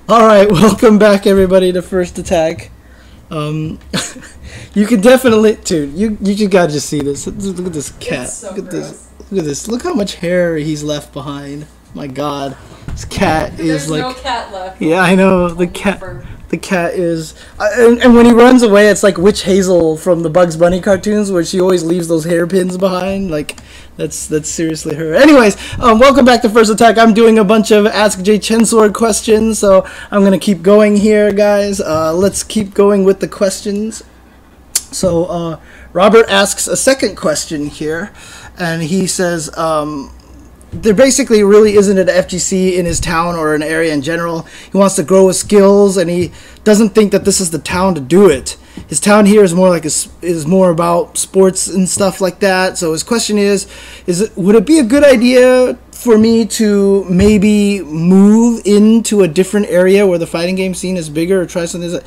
All right, welcome back, everybody, to First Attack. You can definitely, dude. You just gotta just see this. Look at this cat. So look at gross. this. Look at this. Look how much hair he's left behind. My God, this cat is There's like. no cat left. Yeah, I know the Only cat. fur. The cat is, and when he runs away, it's like Witch Hazel from the Bugs Bunny cartoons, where she always leaves those hairpins behind. Like, that's seriously her. Anyways, welcome back to First Attack. I'm doing a bunch of Ask Jchensor questions, so I'm gonna keep going here, guys. Let's keep going with the questions. So, Robert asks a second question here, and he says, there basically really isn't an FGC in his town or an area in general. He wants to grow his skills, and he doesn't think that this is the town to do it. His town here is more like is more about sports and stuff like that. So his question would it be a good idea for me to maybe move into a different area where the fighting game scene is bigger, or try something?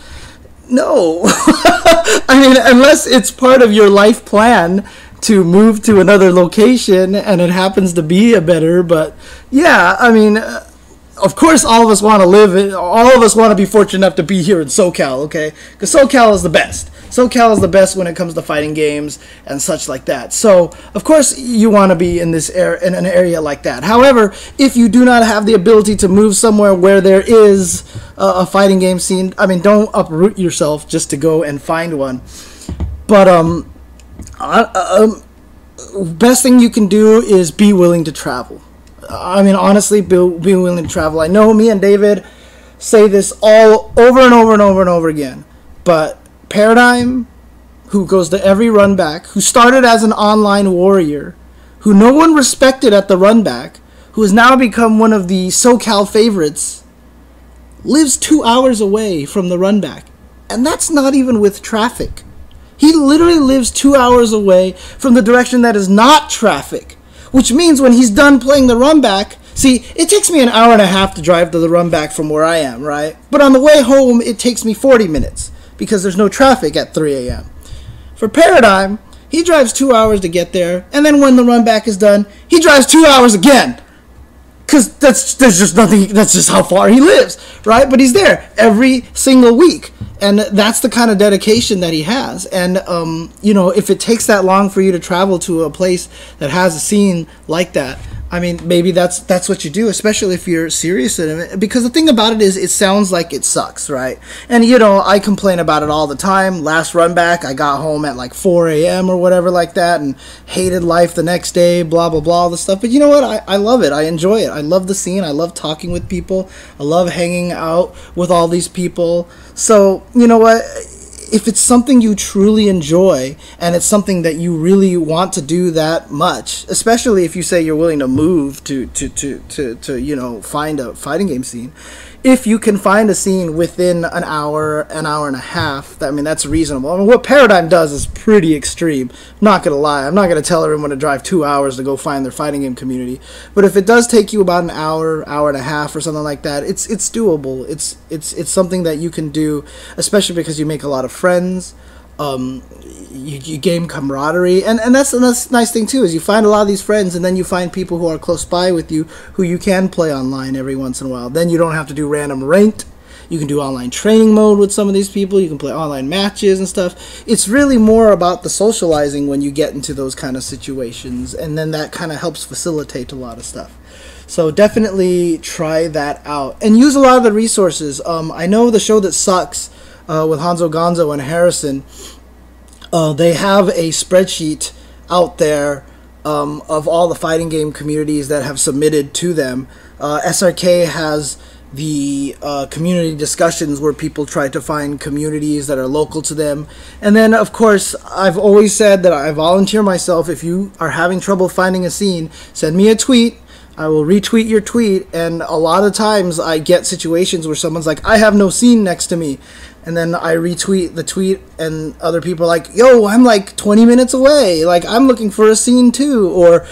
No. I mean, unless it's part of your life plan to move to another location and it happens to be a better, but yeah, I mean, of course all of us want to all of us want to be fortunate enough to be here in SoCal, okay? Because SoCal is the best. SoCal is the best when it comes to fighting games and such like that. So, of course, you want to be in in an area like that. However, if you do not have the ability to move somewhere where there is a fighting game scene, I mean, don't uproot yourself just to go and find one. But, best thing you can do is be willing to travel. I mean, honestly, be willing to travel. I know me and David say this all over and over and over and over again, but Paradigm, who goes to every run back, who started as an online warrior, who no one respected at the run back, who has now become one of the SoCal favorites, lives 2 hours away from the run back. And that's not even with traffic. He literally lives 2 hours away from the direction that is not traffic, which means when he's done playing the run back, see, it takes me an hour and a half to drive to the run back from where I am, right? But on the way home, it takes me 40 minutes because there's no traffic at 3 a.m. For Paradigm, he drives 2 hours to get there, and then when the run back is done, he drives 2 hours again. Because there's just nothing, that's just how far he lives, right? But he's there every single week. And that's the kind of dedication that he has. And, you know, if it takes that long for you to travel to a place that has a scene like that, I mean, maybe that's what you do, especially if you're serious in it. Because the thing about it is, it sounds like it sucks, right? And, you know, I complain about it all the time. Last run back, I got home at like 4 a.m. or whatever like that and hated life the next day, blah, blah, blah, all this stuff. But you know what? I love it. I enjoy it. I love the scene. I love talking with people. I love hanging out with all these people. So, you know what? If it's something you truly enjoy and it's something that you really want to do that much, especially if you say you're willing to move to you know, find a fighting game scene, if you can find a scene within an hour and a half, I mean, that's reasonable. I mean, what Paradigm does is pretty extreme. Not going to lie. I'm not going to tell everyone to drive 2 hours to go find their fighting game community. But if it does take you about an hour and a half or something like that, it's doable. It's something that you can do, especially because you make a lot of friends. You gain camaraderie, and that's a nice thing too, is you find a lot of these friends, and then you find people who are close by with you who you can play online every once in a while. Then you don't have to do random ranked. You can do online training mode with some of these people. You can play online matches and stuff. It's really more about the socializing when you get into those kind of situations, and then that kind of helps facilitate a lot of stuff. So definitely try that out and use a lot of the resources. I know the Show That Sucks with Hanzo Gonzo and Harrison, they have a spreadsheet out there of all the fighting game communities that have submitted to them. SRK has the community discussions where people try to find communities that are local to them. And then, of course, I've always said that I volunteer myself. If you are having trouble finding a scene, send me a tweet. I will retweet your tweet, and a lot of times I get situations where someone's like, I have no scene next to me. And then I retweet the tweet, and other people are like, yo, I'm like 20 minutes away. Like, I'm looking for a scene too. Or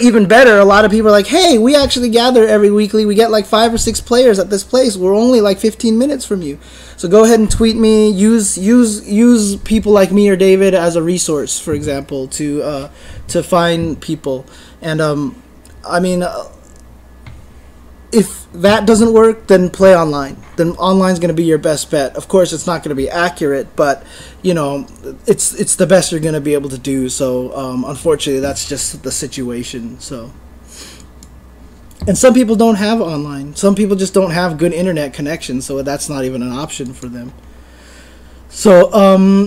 even better, a lot of people are like, hey, we actually gather every weekly. We get like 5 or 6 players at this place. We're only like 15 minutes from you. So go ahead and tweet me. Use people like me or David as a resource, for example, to find people. And I mean, if that doesn't work, then play online. Then online is going to be your best bet. Of course, it's not going to be accurate, but you know, it's the best you're going to be able to do. So unfortunately, that's just the situation. So, and some people don't have online. Some people just don't have good internet connection, so that's not even an option for them. So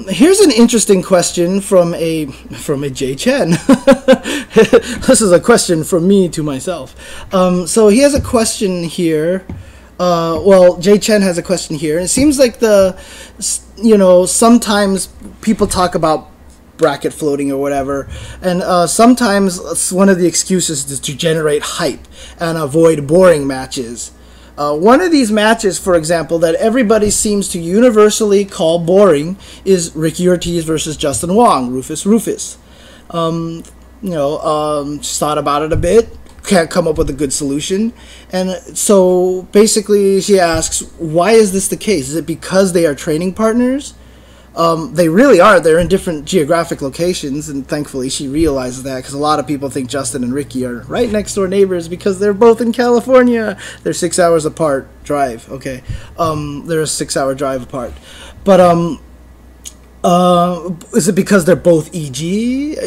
here's an interesting question from a jchen. This is a question from me to myself. So he has a question here. Well, jchen has a question here. It seems like sometimes people talk about bracket floating or whatever, and sometimes one of the excuses is to generate hype and avoid boring matches. One of these matches, for example, that everybody seems to universally call boring is Ricky Ortiz versus Justin Wong, Rufus. Just thought about it a bit, can't come up with a good solution. And so basically she asks, why is this the case? Is it because they are training partners? They really are. They're in different geographic locations, and thankfully she realizes that, because a lot of people think Justin and Ricky are right next door neighbors because they're both in California. They're 6 hours apart drive. Okay, they're a 6 hour drive apart. But is it because they're both EG?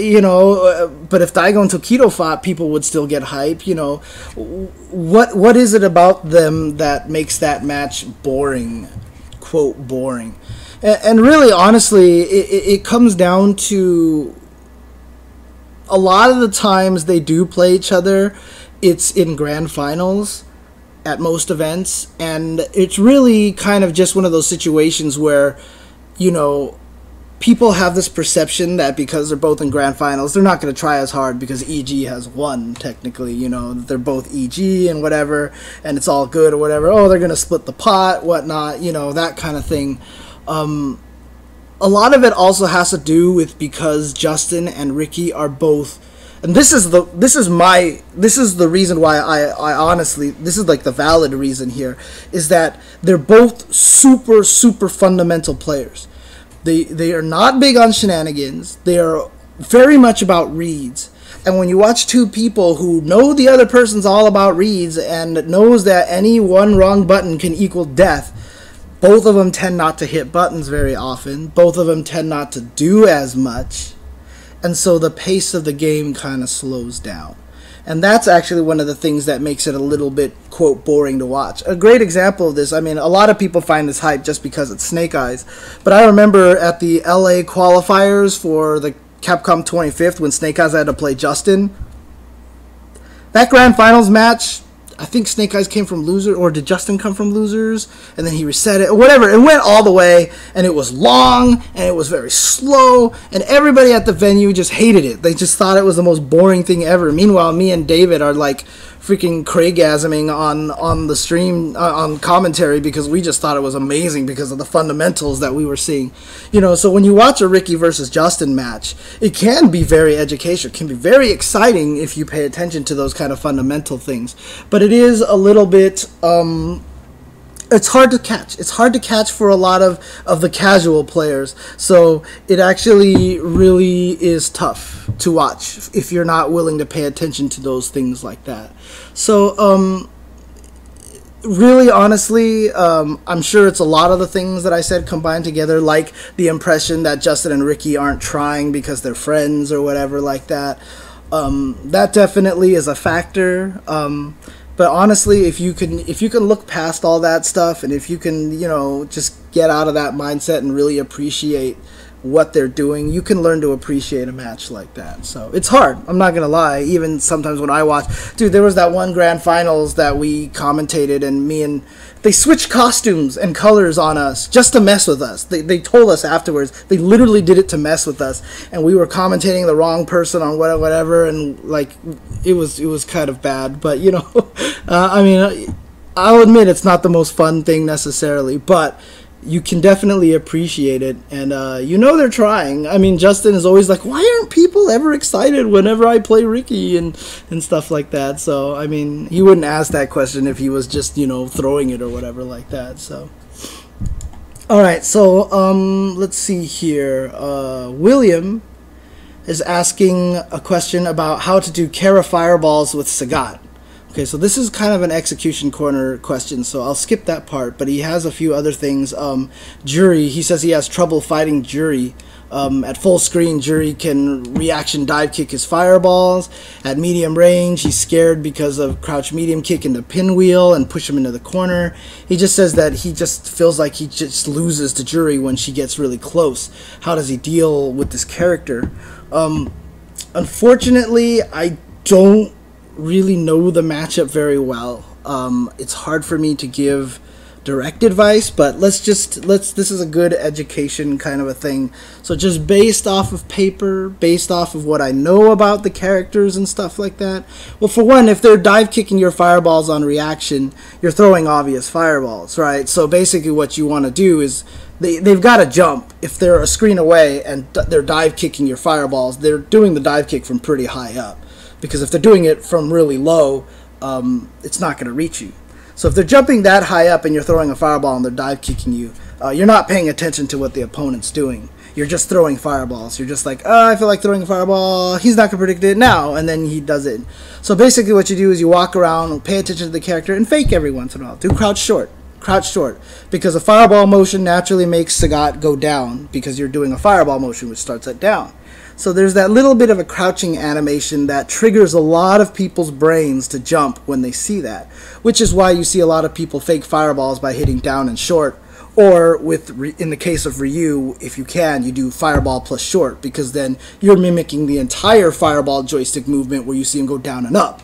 But if Daigo and Tokido fought, people would still get hype. What is it about them that makes that match boring? Quote, boring. And really, honestly, it comes down to a lot of the times they do play each other, it's in grand finals at most events, and it's really kind of just one of those situations where, people have this perception that because they're both in grand finals, they're not going to try as hard because EG has won, technically, they're both EG and whatever, and it's all good or whatever. Oh, they're going to split the pot, whatnot, that kind of thing. A lot of it also has to do with because Justin and Ricky are both, and this is the reason why I honestly, this is like the valid reason here, is that they're both super fundamental players. They are not big on shenanigans. They are very much about reads. And when you watch two people who know the other person's all about reads and knows that any one wrong button can equal death, both of them tend not to hit buttons very often. Both of them tend not to do as much. And so the pace of the game kind of slows down. And that's actually one of the things that makes it a little bit, quote, boring to watch. A great example of this, a lot of people find this hype just because it's Snake Eyes. But I remember at the LA qualifiers for the Capcom 25th when Snake Eyes had to play Justin. That Grand Finals match, I think Snake Eyes came from losers, or did Justin come from losers? And then he reset it, or whatever. It went all the way, and it was long, and it was very slow, and everybody at the venue just hated it. They just thought it was the most boring thing ever. Meanwhile, me and David are like freaking Craigasming on the stream, on commentary, because we just thought it was amazing because of the fundamentals that we were seeing. So when you watch a Ricky versus Justin match, it can be very educational. It can be very exciting if you pay attention to those kind of fundamental things. But it is a little bit, it's hard to catch. It's hard to catch for a lot of the casual players. So it actually really is tough to watch if you're not willing to pay attention to those things like that. So really, honestly, I'm sure it's a lot of the things that I said combined together, like the impression that Justin and Ricky aren't trying because they're friends or whatever like that. That definitely is a factor. But honestly, if you can look past all that stuff, and if you can, just get out of that mindset and really appreciate what they're doing, you can learn to appreciate a match like that. So it's hard, I'm not gonna lie. Even sometimes when I watch, dude, there was that one grand finals that we commentated, and they switched costumes and colors on us just to mess with us. They told us afterwards they literally did it to mess with us, and we were commentating the wrong person on whatever, and like it was kind of bad. But I'll admit it's not the most fun thing necessarily, but you can definitely appreciate it, and they're trying. Justin is always like, why aren't people ever excited whenever I play Ricky and stuff like that. So he wouldn't ask that question if he was just throwing it or whatever like that. So alright, so let's see here. William is asking a question about how to do Kara fireballs with Sagat. Okay, so this is kind of an execution corner question, so I'll skip that part, but he has a few other things. Jury, he says he has trouble fighting Jury. At full screen, Jury can reaction dive kick his fireballs. At medium range, he's scared because of crouch medium kick into pinwheel and push him into the corner. He just says that he just feels like he just loses to Jury when she gets really close. How does he deal with this character? Unfortunately, I don't really know the matchup very well. It's hard for me to give direct advice, but this is a good education kind of a thing. So just based off of paper, based off of what I know about the characters and stuff like that. Well, for one, if they're dive kicking your fireballs on reaction, you're throwing obvious fireballs, right? So basically what you want to do is they've got to jump. If they're a screen away and they're dive kicking your fireballs, they're doing the dive kick from pretty high up. Because if they're doing it from really low, it's not going to reach you. So if they're jumping that high up and you're throwing a fireball and they're dive kicking you, you're not paying attention to what the opponent's doing. You're just throwing fireballs. You're just like, oh, I feel like throwing a fireball. He's not going to predict it now. And then he does it. So basically what you do is you walk around, pay attention to the character, and fake every once in a while. Do crouch short. Crouch short. Because a fireball motion naturally makes Sagat go down because you're doing a fireball motion which starts at down. So there's that little bit of a crouching animation that triggers a lot of people's brains to jump when they see that, which is why you see a lot of people fake fireballs by hitting down and short, or in the case of Ryu, if you can, you do fireball plus short, because then you're mimicking the entire fireball joystick movement where you see him go down and up.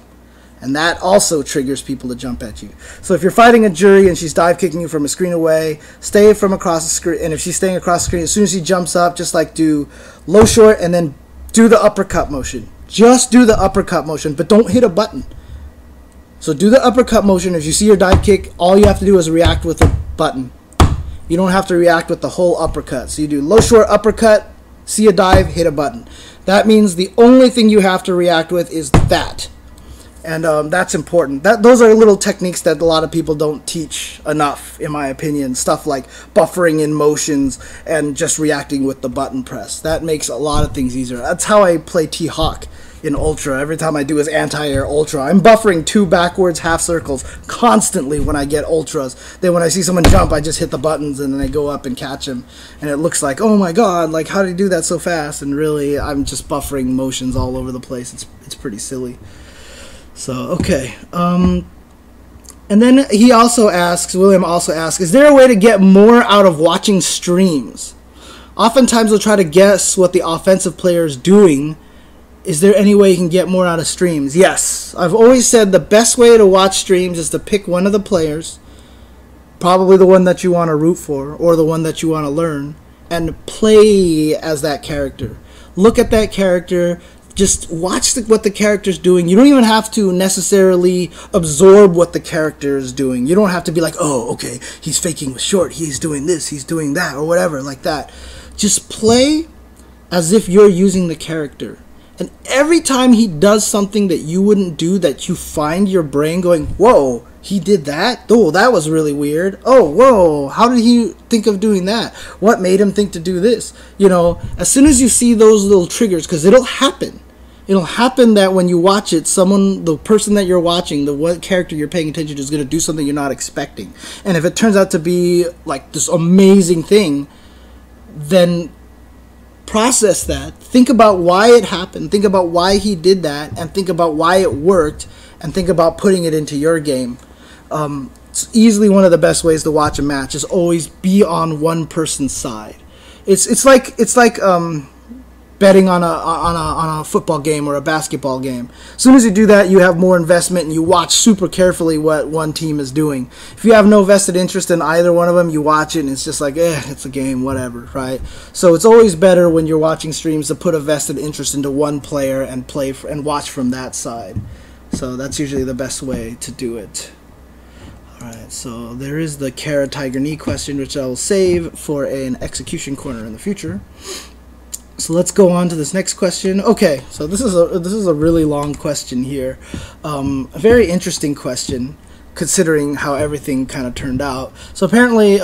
And that also triggers people to jump at you. So if you're fighting a Jury and she's dive kicking you from a screen away, stay from across the screen. And if she's staying across the screen, as soon as she jumps up, just like do low short and then do the uppercut motion. Just do the uppercut motion, but don't hit a button. So do the uppercut motion. If you see your dive kick, all you have to do is react with a button. You don't have to react with the whole uppercut. So you do low short uppercut, see a dive, hit a button. That means the only thing you have to react with is that. And that's important. Those are little techniques that a lot of people don't teach enough, in my opinion. Stuff like buffering in motions and just reacting with the button press. That makes a lot of things easier. That's how I play T-Hawk in Ultra. Every time I do his anti-air Ultra, I'm buffering 2 backwards half circles constantly when I get Ultras. Then when I see someone jump, I just hit the buttons and then I go up and catch him. And it looks like, oh my god, like how did he do that so fast? And really, I'm just buffering motions all over the place. It's pretty silly. So, okay. And then he also asks, William also asks, is there a way to get more out of watching streams? Oftentimes we'll try to guess what the offensive player is doing. Is there any way you can get more out of streams? Yes. I've always said the best way to watch streams is to pick one of the players, probably the one that you want to root for, or the one that you want to learn, and play as that character. Look at that character. Just watch what the character's doing. You don't even have to necessarily absorb what the character is doing. You don't have to be like, oh, okay, he's faking with short, he's doing this, he's doing that, or whatever, like that. Just play as if you're using the character. And every time he does something that you wouldn't do, that you find your brain going, whoa, he did that? Oh, that was really weird. Oh, whoa, how did he think of doing that? What made him think to do this? You know, as soon as you see those little triggers, because it'll happen. It'll happen that when you watch it, the person that you're watching, what character you're paying attention to is going to do something you're not expecting. And if it turns out to be like this amazing thing, then process that. Think about why it happened. Think about why he did that. And think about why it worked. And think about putting it into your game. It's easily one of the best ways to watch a match is always be on one person's side. It's like betting on a football game or a basketball game. As soon as you do that, you have more investment and you watch super carefully what one team is doing. If you have no vested interest in either one of them, you watch it and it's just like, it's a game, whatever, right? So it's always better when you're watching streams to put a vested interest into one player and and watch from that side. So that's usually the best way to do it. Alright, so there is the Kara Tiger Knee question, which I will save for an execution corner in the future. So let's go on to this next question. Okay, so this is a really long question here. A very interesting question, considering how everything kind of turned out. So apparently,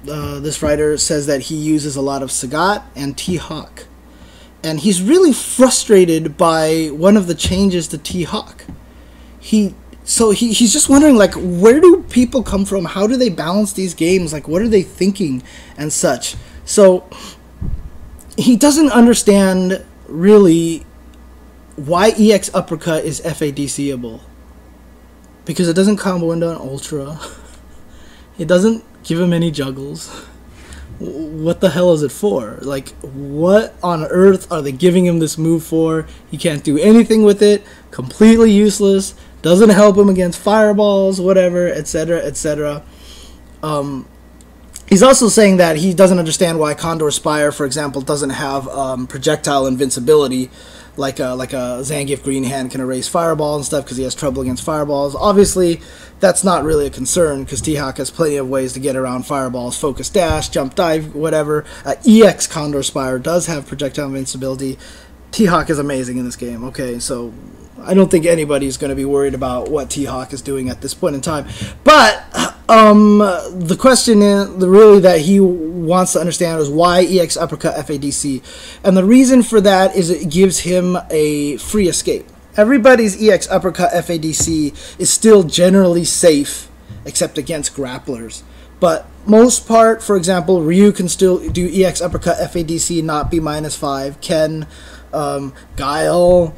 this writer says that he uses a lot of Sagat and T-Hawk. And he's really frustrated by one of the changes to T-Hawk. He So he's just wondering, like, where do people come from? How do they balance these games? Like, what are they thinking and such? So he doesn't understand really why EX Uppercut is FADC-able. Because it doesn't combo into an Ultra. It doesn't give him any juggles. What the hell is it for? Like, what on earth are they giving him this move for? He can't do anything with it. Completely useless. Doesn't help him against fireballs, whatever, etc., etc. He's also saying that he doesn't understand why Condor Spire, for example, doesn't have projectile invincibility, like a Zangief Green Hand can erase fireball and stuff because he has trouble against fireballs. Obviously, that's not really a concern because T-Hawk has plenty of ways to get around fireballs. Focus dash, jump dive, whatever. EX Condor Spire does have projectile invincibility. T-Hawk is amazing in this game. Okay, so I don't think anybody's going to be worried about what T-Hawk is doing at this point in time. But the question is, really that he wants to understand is why EX Uppercut FADC. And the reason for that is it gives him a free escape. Everybody's EX Uppercut FADC is still generally safe, except against grapplers. But most part, for example, Ryu can still do EX Uppercut FADC, not be -5. Ken, Guile,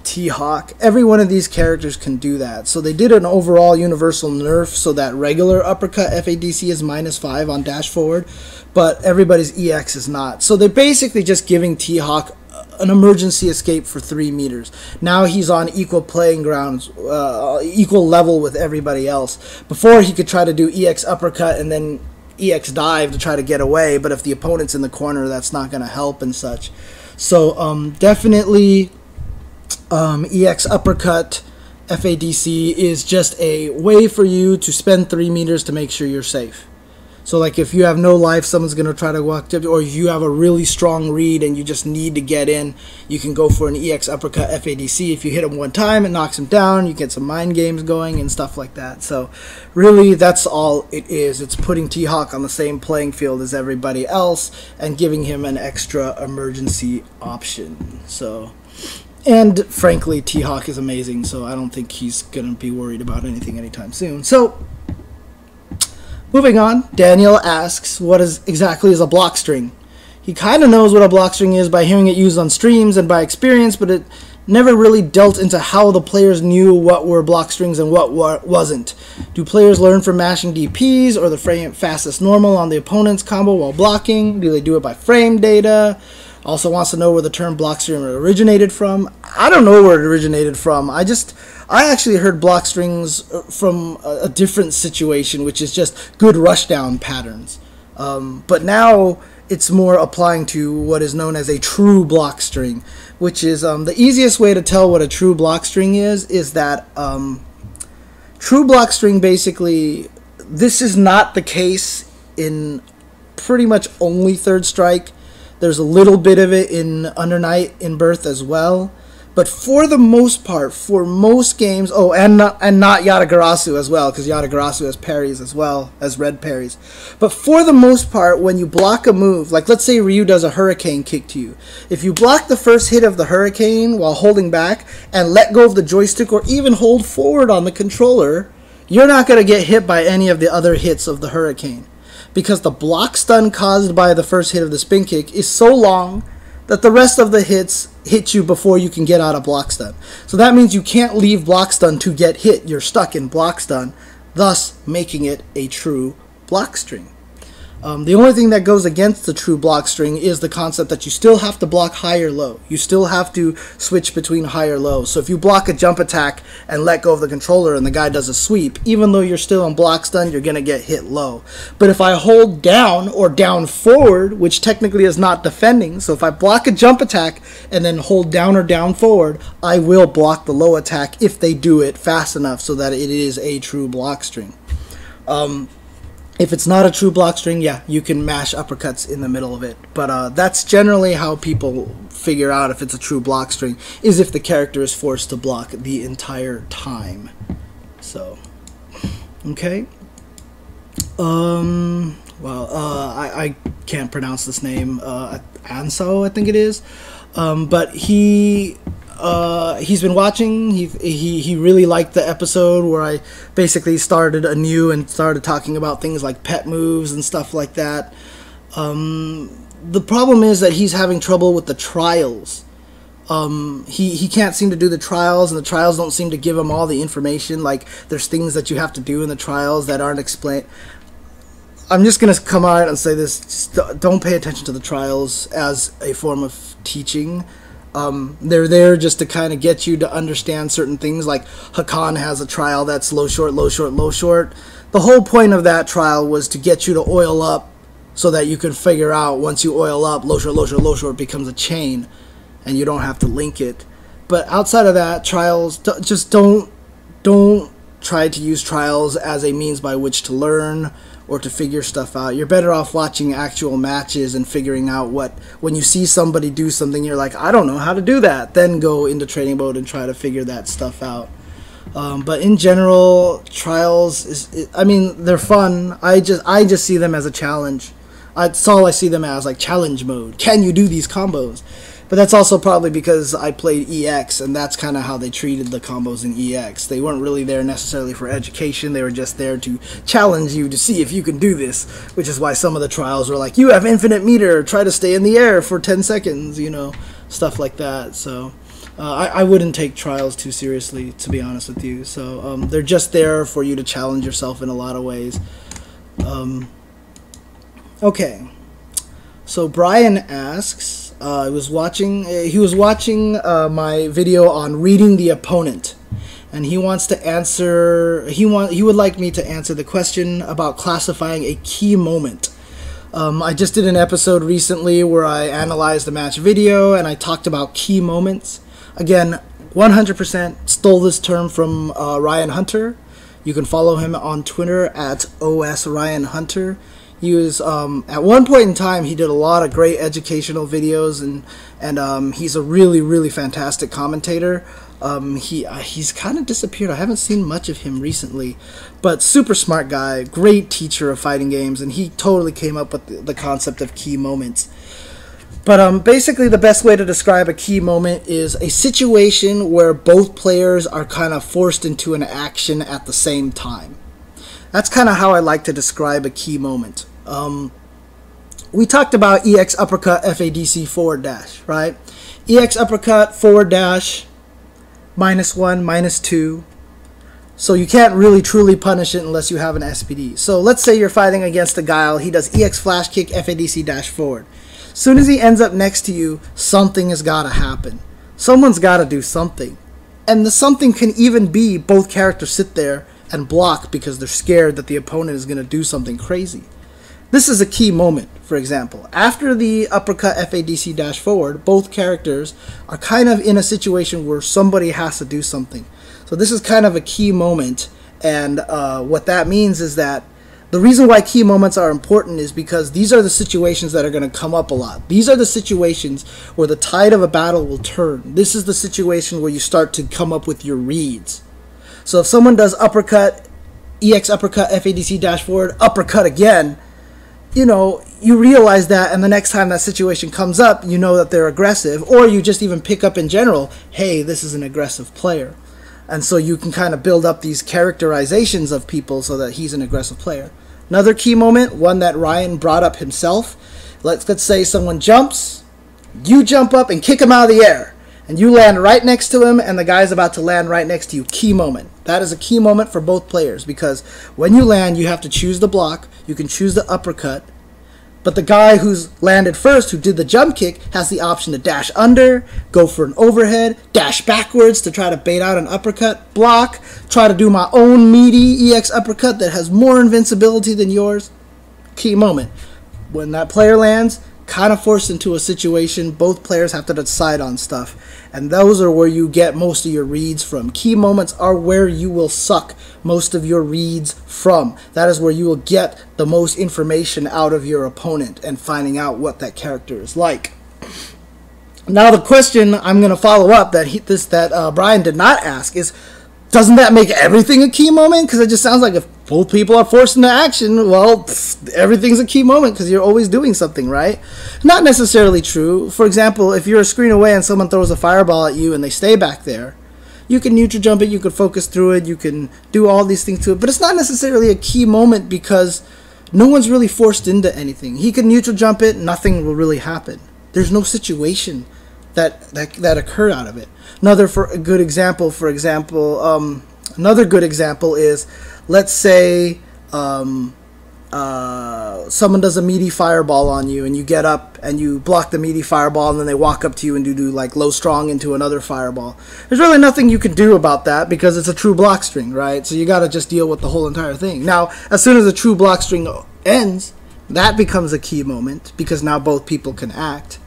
T-Hawk, every one of these characters can do that. So they did an overall universal nerf so that regular uppercut FADC is -5 on dash forward, but everybody's EX is not. So they're basically just giving T-Hawk an emergency escape for 3 meters. Now he's on equal playing grounds, equal level with everybody else. Before he could try to do EX uppercut and then EX dive to try to get away, but if the opponent's in the corner, that's not going to help and such. So definitely EX Uppercut FADC is just a way for you to spend 3 meters to make sure you're safe. So like if you have no life, someone's going to try to walk up, or if you have a really strong read and you just need to get in, you can go for an EX Uppercut FADC. If you hit him one time, it knocks him down, you get some mind games going and stuff like that. So really that's all it is. It's putting T-Hawk on the same playing field as everybody else and giving him an extra emergency option. So, and frankly, T-Hawk is amazing, so I don't think he's going to be worried about anything anytime soon. So moving on, Daniel asks, what exactly is a block string? He kind of knows what a block string is by hearing it used on streams and by experience, but it never really dealt into how the players knew what were block strings and what wasn't. Do players learn from mashing DPs or the fastest normal on the opponent's combo while blocking? Do they do it by frame data? Also wants to know where the term block string originated from. I don't know where it originated from. I actually heard block strings from a different situation, which is just good rushdown patterns. But now it's more applying to what is known as a true block string, which is the easiest way to tell what a true block string is that true block string, basically, this is not the case in pretty much only Third Strike. There's a little bit of it in Under Night in Birth as well. But for the most part, for most games, oh, and not Yatagarasu as well, because Yatagarasu has parries as well, as red parries. But for the most part, when you block a move, like let's say Ryu does a hurricane kick to you. If you block the first hit of the hurricane while holding back and let go of the joystick or even hold forward on the controller, you're not going to get hit by any of the other hits of the hurricane. Because the block stun caused by the first hit of the spin kick is so long that the rest of the hits hit you before you can get out of block stun. So that means you can't leave block stun to get hit. You're stuck in block stun, thus making it a true block string. The only thing that goes against the true block string is the concept that you still have to block high or low. You still have to switch between high or low. So if you block a jump attack and let go of the controller and the guy does a sweep, even though you're still on block stun, you're going to get hit low. But if I hold down or down forward, which technically is not defending, so if I block a jump attack and then hold down or down forward, I will block the low attack if they do it fast enough so that it is a true block string. If it's not a true block string, yeah, you can mash uppercuts in the middle of it. But that's generally how people figure out if it's a true block string, is if the character is forced to block the entire time. So, okay. I can't pronounce this name. Anso, I think it is. But he he's been watching. He really liked the episode where I basically started anew and started talking about things like pet moves and stuff like that. The problem is that he's having trouble with the trials. He can't seem to do the trials, and the trials don't seem to give him all the information. Like, there's things that you have to do in the trials that aren't explained. I'm just going to come out and say this. Just don't pay attention to the trials as a form of teaching. They're there just to kind of get you to understand certain things. Like, Hakan has a trial that's low, short, low, short, low, short. The whole point of that trial was to get you to oil up so that you can figure out once you oil up, low, short, low, short, low, short becomes a chain, and you don't have to link it. But outside of that, trials, just don't try to use trials as a means by which to learn or to figure stuff out. You're better off watching actual matches and figuring out when you see somebody do something, you're like, I don't know how to do that. Then go into training mode and try to figure that stuff out. But in general, trials I mean, they're fun. I just see them as a challenge. That's all I see them as, like challenge mode. Can you do these combos? But that's also probably because I played EX, and that's kind of how they treated the combos in EX. They weren't really there necessarily for education. They were just there to challenge you to see if you can do this, which is why some of the trials were like, you have infinite meter, try to stay in the air for 10 seconds, you know, stuff like that. So I wouldn't take trials too seriously, to be honest with you. So they're just there for you to challenge yourself in a lot of ways. Okay, so Brian asks, he was watching my video on reading the opponent, and he wants to answer. He would like me to answer the question about classifying a key moment. I just did an episode recently where I analyzed the match video and I talked about key moments. Again, 100% stole this term from Ryan Hunter. You can follow him on Twitter at @OSRyanHunter. He was at one point in time he did a lot of great educational videos, and he's a really fantastic commentator. He's kind of disappeared. I haven't seen much of him recently, but super smart guy, great teacher of fighting games, and he totally came up with the concept of key moments. But basically the best way to describe a key moment is a situation where both players are kind of forced into an action at the same time. That's kind of how I like to describe a key moment. We talked about EX uppercut FADC forward dash, right? EX uppercut forward dash -1, -2. So you can't really truly punish it unless you have an SPD. So let's say you're fighting against a Guile. He does EX flash kick FADC dash forward. As soon as he ends up next to you, something has got to happen. Someone's got to do something. And the something can even be both characters sit there and block because they're scared that the opponent is going to do something crazy. This is a key moment, for example. After the uppercut FADC dash forward, both characters are kind of in a situation where somebody has to do something. So this is kind of a key moment, and what that means is that the reason why key moments are important is because these are the situations that are going to come up a lot. These are the situations where the tide of a battle will turn. This is the situation where you start to come up with your reads. So if someone does uppercut, EX uppercut, FADC dash forward, uppercut again, you know, you realize that, and the next time that situation comes up, you know that they're aggressive, or you just even pick up in general, hey, this is an aggressive player. And so you can kind of build up these characterizations of people so that he's an aggressive player. Another key moment, one that Ryan brought up himself. Let's say someone jumps, you jump up and kick him out of the air, and you land right next to him, and the guy's about to land right next to you. Key moment. That is a key moment for both players, because when you land, you have to choose the block. You can choose the uppercut, but the guy who's landed first, who did the jump kick, has the option to dash under, go for an overhead, dash backwards to try to bait out an uppercut, block, try to do my own meaty EX uppercut that has more invincibility than yours. Key moment. When that player lands, kind of forced into a situation, both players have to decide on stuff, and those are where you get most of your reads from. Key moments are where you will suck most of your reads from. That is where you will get the most information out of your opponent and finding out what that character is like. Now the question I'm going to follow up that Brian did not ask is, doesn't that make everything a key moment? Because it just sounds like if both people are forced into action, well, everything's a key moment because you're always doing something, right? Not necessarily true. For example, if you're a screen away and someone throws a fireball at you and they stay back there, you can neutral jump it, you can focus through it, you can do all these things to it, but it's not necessarily a key moment because no one's really forced into anything. He can neutral jump it, nothing will really happen. There's no situation that occurred out of it. Another good example is, let's say someone does a meaty fireball on you and you get up and you block the meaty fireball and then they walk up to you and do like low strong into another fireball. There's really nothing you can do about that because it's a true block string, right? So you got to just deal with the whole entire thing. Now, as soon as the true block string ends, that becomes a key moment because now both people can act.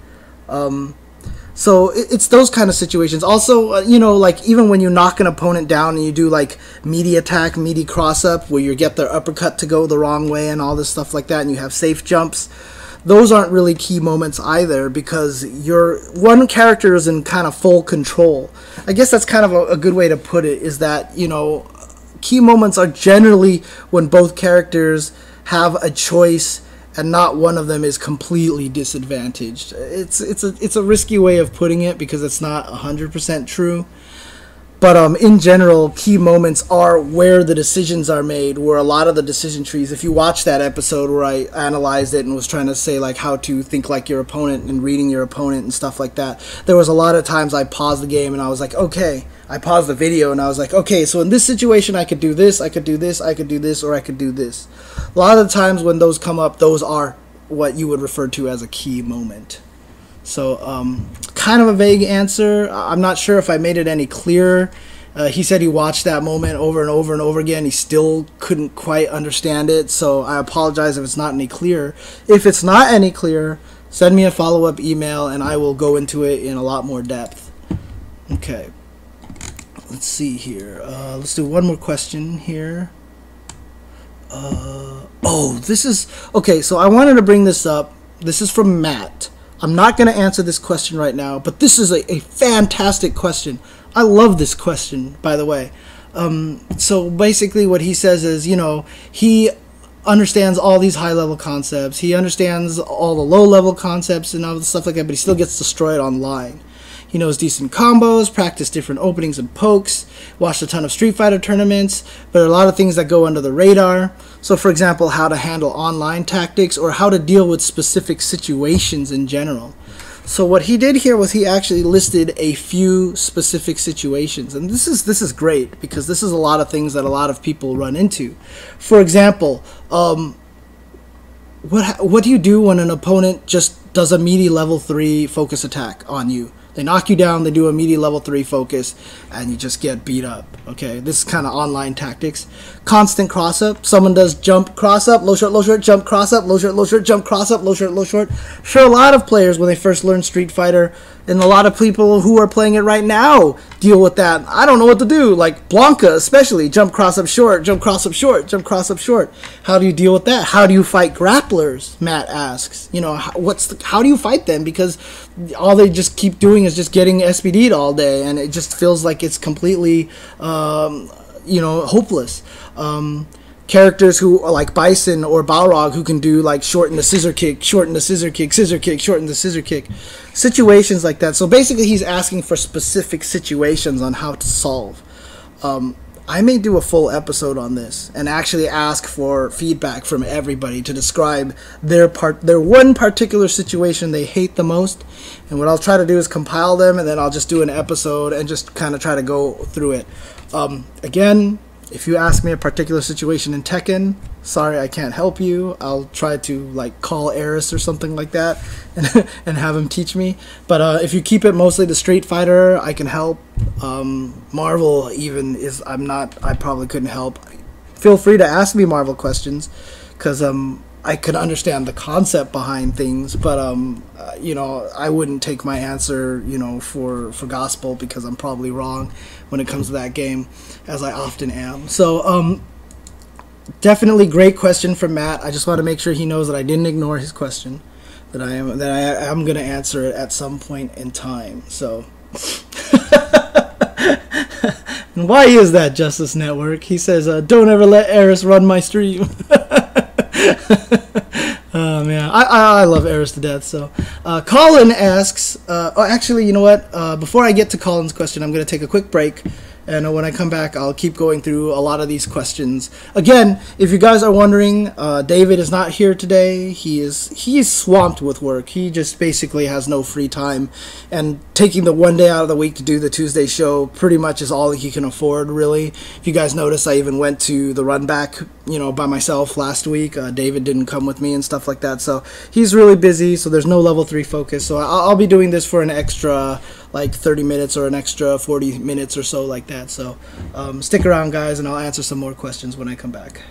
So it's those kind of situations. Also, like even when you knock an opponent down and you do like meaty attack, meaty cross up, where you get their uppercut to go the wrong way and all this stuff like that, and you have safe jumps, those aren't really key moments either because one character is in kind of full control. I guess that's kind of a good way to put it, is that, key moments are generally when both characters have a choice and not one of them is completely disadvantaged. It's a risky way of putting it because it's not 100% true. But in general, key moments are where the decisions are made, where a lot of the decision trees, if you watch that episode where I analyzed it and was trying to say like how to think like your opponent and reading your opponent and stuff like that, there was a lot of times I paused the game and I was like, okay, I paused the video and I was like, okay, so in this situation I could do this, I could do this, I could do this, or I could do this. A lot of the times when those come up, those are what you would refer to as a key moment. So kind of a vague answer. I'm not sure if I made it any clearer. He said he watched that moment over and over and over again. He still couldn't quite understand it, so I apologize if it's not any clearer. If it's not any clearer, send me a follow-up email and I will go into it in a lot more depth. Okay. Let's see here. Let's do one more question here. This is... Okay, so I wanted to bring this up. This is from Matt. I'm not going to answer this question right now, but this is a fantastic question. I love this question, by the way. So basically what he says is, he understands all these high-level concepts. He understands all the low-level concepts and all the stuff like that, but he still gets destroyed online. He knows decent combos, practiced different openings and pokes, watched a ton of Street Fighter tournaments, but there are a lot of things that go under the radar. So for example, how to handle online tactics or how to deal with specific situations in general. So what he did here was he actually listed a few specific situations, and this is great because this is a lot of things that a lot of people run into. For example, what do you do when an opponent just does a meaty level 3 focus attack on you? They knock you down, they do a meaty level 3 focus, and you just get beat up. Okay, this is kind of online tactics. Constant cross up. Someone does jump cross up, low short, jump cross up, low short, jump cross up, low short. Sure, a lot of players when they first learn Street Fighter, and a lot of people who are playing it right now deal with that. I don't know what to do. Like Blanca, especially, jump cross up short, jump cross up short, jump cross up short. How do you deal with that? How do you fight grapplers? Matt asks. How do you fight them? Because all they just keep doing is just getting SPD'd all day, and it just feels like it's completely, hopeless. Characters who are like Bison or Balrog who can do like shorten the scissor kick, shorten the scissor kick, scissor kick, shorten the scissor kick. Situations like that. So basically he's asking for specific situations on how to solve. I may do a full episode on this and actually ask for feedback from everybody to describe their one particular situation they hate the most. And what I'll try to do is compile them, and then I'll just do an episode and just kind of try to go through it. Again, if you ask me a particular situation in Tekken, sorry, I can't help you. I'll try to like call Eris or something like that and have him teach me. But if you keep it mostly to Street Fighter, I can help. Marvel even is I probably couldn't help. Feel free to ask me Marvel questions because I could understand the concept behind things, but I wouldn't take my answer for gospel because I'm probably wrong when it comes to that game, as I often am. So definitely great question from Matt. I just want to make sure he knows that I didn't ignore his question, that I am going to answer it at some point in time. So And why is that, Justice Network? He says, don't ever let Eris run my stream. Oh man, I love Eris to death. So Colin asks, actually, you know what? Before I get to Colin's question, I'm going to take a quick break. And when I come back, I'll keep going through a lot of these questions. Again, if you guys are wondering, David is not here today. He is swamped with work. He just basically has no free time. And taking the one day out of the week to do the Tuesday show pretty much is all he can afford, really. If you guys notice, I even went to the run back, by myself last week. David didn't come with me and stuff like that. So he's really busy, so there's no level 3 focus. So I'll be doing this for an extra like 30 minutes or an extra 40 minutes or so like that. So stick around, guys, and I'll answer some more questions when I come back.